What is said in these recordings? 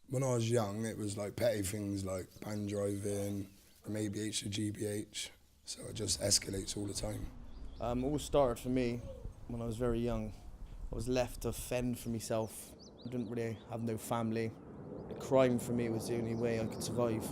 When I was young, it was like petty things like pan driving, from ABH to GBH, so it just escalates all the time. It all started for me when I was very young. I was left to fend for myself. I didn't really have no family. Crime for me was the only way I could survive.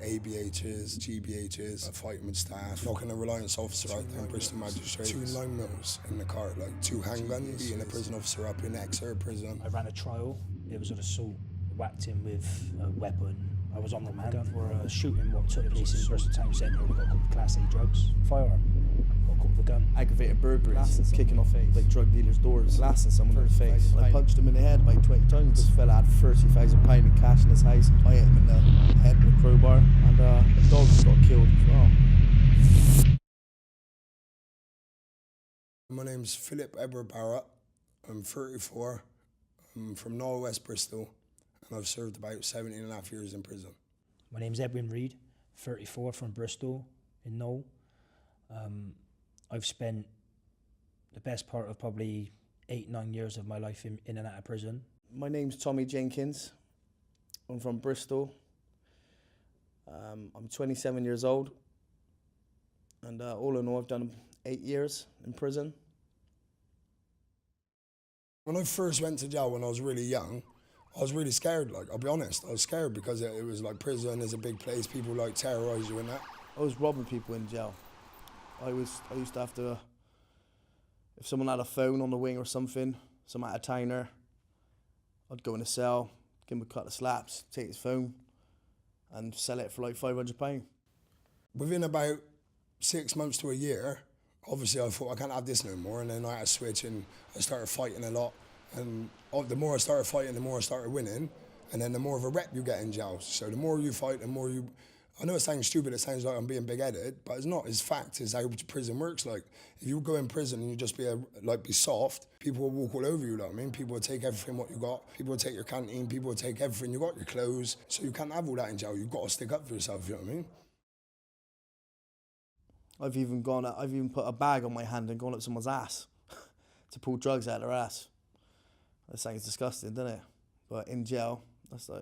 ABHs, GBHs, fighting with staff, knocking a reliance officer out there in Bristol Magistrates, 2 line mills in the car, like 2 handguns, beating a prison officer up in Exeter prison. I ran a trial, it was an assault, whacked him with a weapon. I was on remand for a shooting what took place in Bristol Town Centre. We got caught with Class A drugs, firearm, got caught with a gun. Aggravated burglaries, kicking off like drug dealers' doors, blasting someone in the face. I punched him in the head about 20 times. This fella had £30,000 in cash in his house. I hit him in the head with a crowbar, and a dog got killed as well. My name's Philip Edward Barrett. I'm 34. I'm from North West Bristol, and I've served about 17 and a half years in prison. My name's Edwin Reid, 34, from Bristol in Knoll. I've spent the best part of probably 8-9 years of my life in and out of prison. My name's Tommy Jenkins. I'm from Bristol. I'm 27 years old, and all in all, I've done 8 years in prison. When I first went to jail when I was really young, I was really scared, like, I'll be honest. I was scared because it was like prison is a big place, people like terrorise you and that. I was robbing people in jail. I used to have to, if someone had a phone on the wing or something, some out of towner, I'd go in a cell, give him a couple of slaps, take his phone, and sell it for like £500. Within about 6 months to a year, obviously I thought I can't have this no more, and then I had to switch and I started fighting a lot. And the more I started fighting, the more I started winning, and then the more of a rep you get in jail. So the more you fight, the more you... I know it sounds stupid, it sounds like I'm being big-headed, but it's not. It's fact, it's how prison works. Like, if you go in prison and you just be soft, people will walk all over you, know what I mean? People will take everything what you got. People will take your canteen, people will take everything you got, your clothes. So you can't have all that in jail. You've got to stick up for yourself, you know what I mean? I've even put a bag on my hand and gone up someone's ass to pull drugs out of their ass. That sounds disgusting, doesn't it? But in jail, that's a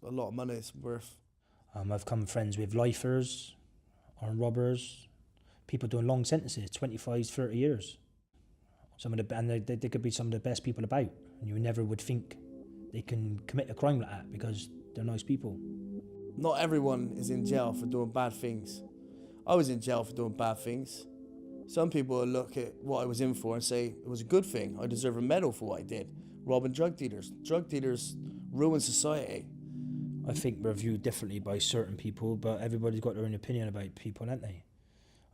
lot of money it's worth. I've become friends with lifers, armed robbers, people doing long sentences, 25, 30 years. They could be some of the best people about, and you never would think they can commit a crime like that because they're nice people. Not everyone is in jail for doing bad things. I was in jail for doing bad things. Some people will look at what I was in for and say it was a good thing. I deserve a medal for what I did. Robbing drug dealers. Drug dealers ruin society. I think we're viewed differently by certain people, but everybody's got their own opinion about people, haven't they?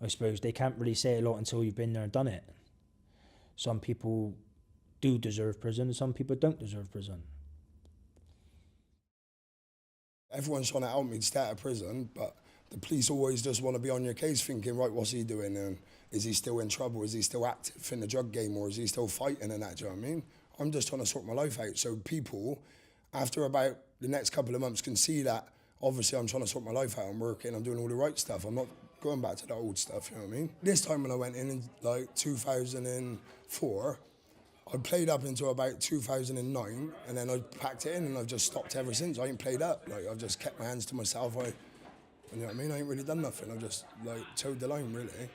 I suppose they can't really say a lot until you've been there and done it. Some people do deserve prison, and some people don't deserve prison. Everyone's trying to help me to stay out of prison, but the police always just want to be on your case thinking, right, what's he doing? And is he still in trouble? Is he still active in the drug game, or is he still fighting and that, do you know what I mean? I'm just trying to sort my life out. So people, after about the next couple of months, can see that obviously I'm trying to sort my life out. I'm working, I'm doing all the right stuff. I'm not going back to the old stuff, you know what I mean? This time when I went in like 2004, I played up until about 2009, and then I packed it in and I've just stopped ever since. I ain't played up. Like, I've just kept my hands to myself. You know what I mean? I ain't really done nothing. I've just like towed the line, really.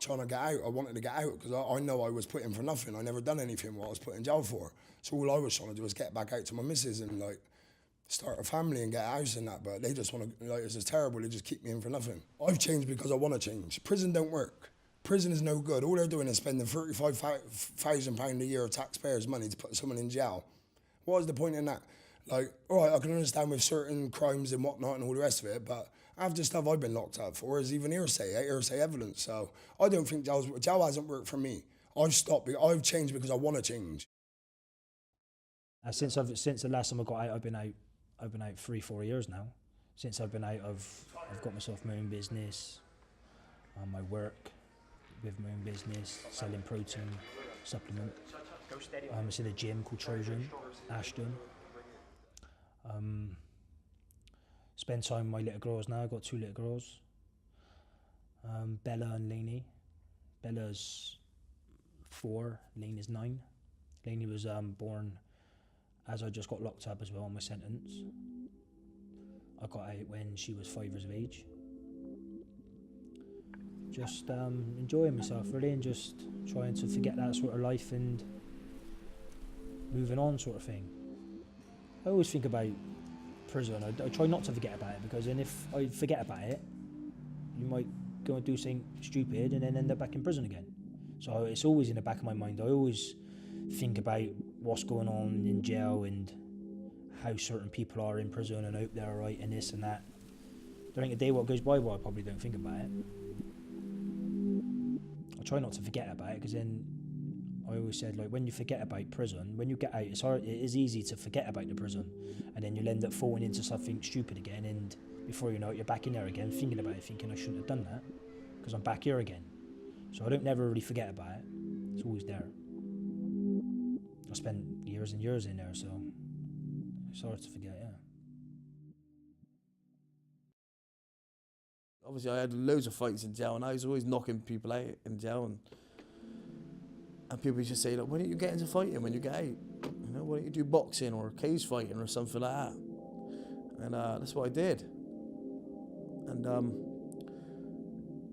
Trying to get out, I wanted to get out because I know I was put in for nothing. I never done anything what I was put in jail for. So all I was trying to do was get back out to my missus and like start a family and get a house and that. But they just want to, like, it's just terrible. They just keep me in for nothing. I've changed because I want to change. Prison don't work. Prison is no good. All they're doing is spending £35,000 a year of taxpayers' money to put someone in jail. What is the point in that? Like, all right, I can understand with certain crimes and whatnot and all the rest of it, but after stuff I've been locked up for is even hearsay evidence. So I don't think jail hasn't worked for me. I've stopped. I've changed because I want to change. Since the last time I got out, I've been out 3-4 years now. Since I've been out, I've got myself my own business. I work with my own business, selling protein supplement. It's in a gym called Trojan, Ashton. Spend time with my little girls now. I've got 2 little girls, Bella and Lainey. Bella's 4, Lane is 9. Lainey was born as I just got locked up as well on my sentence. I got out when she was 5 years of age. Just enjoying myself really, and just trying to forget that sort of life and moving on sort of thing. I always think about prison. I try not to forget about it, because then if I forget about it, you might go and do something stupid and then end up back in prison again. So it's always in the back of my mind. I always think about what's going on in jail and how certain people are in prison, and I hope they're alright and this and that. There ain't a day what goes by where I probably don't think about it. I try not to forget about it, because then I always said, like, when you forget about prison, when you get out, it's hard. It is easy to forget about the prison, and then you'll end up falling into something stupid again, and before you know it, you're back in there again, thinking about it, thinking I shouldn't have done that, because I'm back here again. So I don't never really forget about it. It's always there. I spent years and years in there, so it's hard to forget, yeah. Obviously, I had loads of fights in jail, and I was always knocking people out in jail, and people used to say, like, why don't you get into fighting when you get out? You know, why don't you do boxing or cage fighting or something like that? And that's what I did. And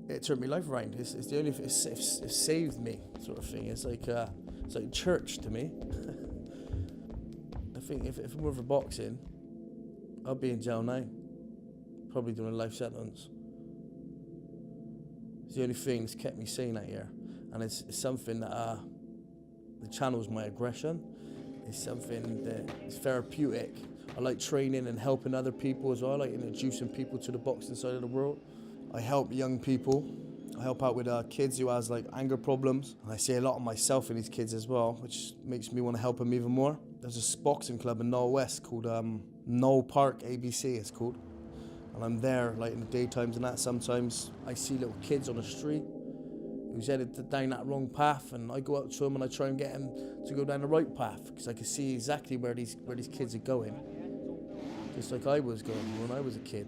it turned my life around. It's the only, it saved me, sort of thing. It's like church to me. I think if it weren't for boxing, I'd be in jail now, probably doing a life sentence. It's the only thing that's kept me sane out here, and it's something that channels my aggression. It's something that is therapeutic. I like training and helping other people as well. I like introducing people to the boxing side of the world. I help young people. I help out with kids who has like anger problems. And I see a lot of myself in these kids as well, which makes me want to help them even more. There's a boxing club in Knoll West called Knoll Park ABC, it's called. And I'm there like in the daytimes and that. Sometimes I see little kids on the street who's headed down that wrong path, and I go up to them and I try and get them to go down the right path, because I can see exactly where these kids are going, just like I was going when I was a kid.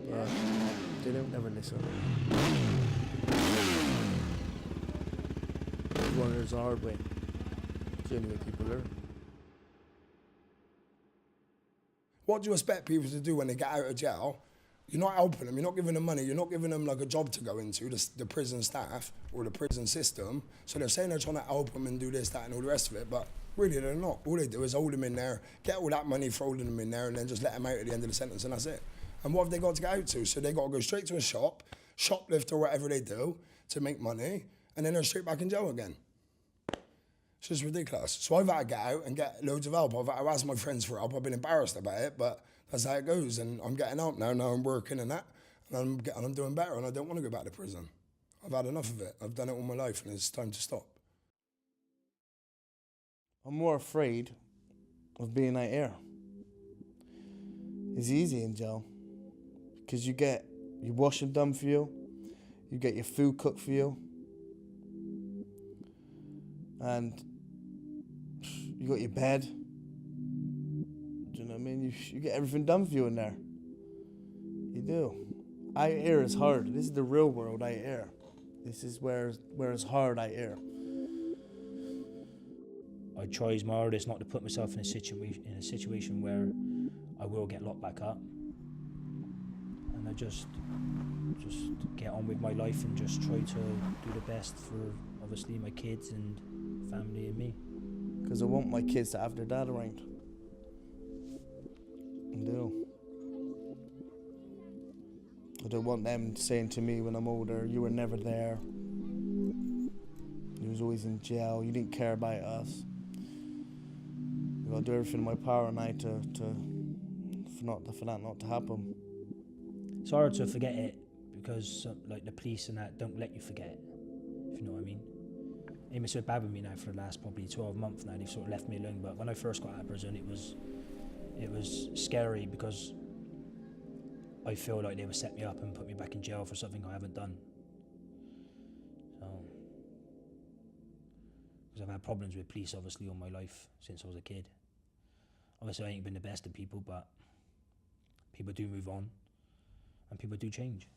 But they don't never listen. Everyone learns the hard way. It's the only way people learn. What do you expect people to do when they get out of jail? You're not helping them, you're not giving them money, you're not giving them like a job to go into, the prison staff or the prison system. So they're saying they're trying to help them and do this, that and all the rest of it, but really they're not. All they do is hold them in there, get all that money for holding them in there, and then just let them out at the end of the sentence, and that's it. And what have they got to get out to? So they got to go straight to a shop, shoplift or whatever they do to make money, and then they're straight back in jail again. It's just ridiculous. So I've had to get out and get loads of help. I've had to ask my friends for help. I've been embarrassed about it, but that's how it goes. And I'm getting out now. Now I'm working and that, and I'm doing better. And I don't want to go back to prison. I've had enough of it. I've done it all my life, and it's time to stop. I'm more afraid of being out here. It's easy in jail, because you get your washing done for you, you get your food cooked for you, and you got your bed. Do you know what I mean? You get everything done for you in there. You do. Out here is hard. This is the real world out here. This is where it's hard out here. I try my hardest not to put myself in a situation where I will get locked back up, and I just get on with my life and just try to do the best for obviously my kids and family and me. Because I want my kids to have their dad around. I do. I don't want them saying to me when I'm older, you were never there. You was always in jail. You didn't care about us. I've got to do everything in my power now for that not to happen. It's hard to forget it, because like the police and that don't let you forget it, if you know what I mean. They've been so bad with me now for the last probably 12 months now. They've sort of left me alone. But when I first got out of prison, it was scary, because I feel like they would set me up and put me back in jail for something I haven't done. So, because I've had problems with police obviously all my life since I was a kid. Obviously I ain't been the best of people, but people do move on and people do change.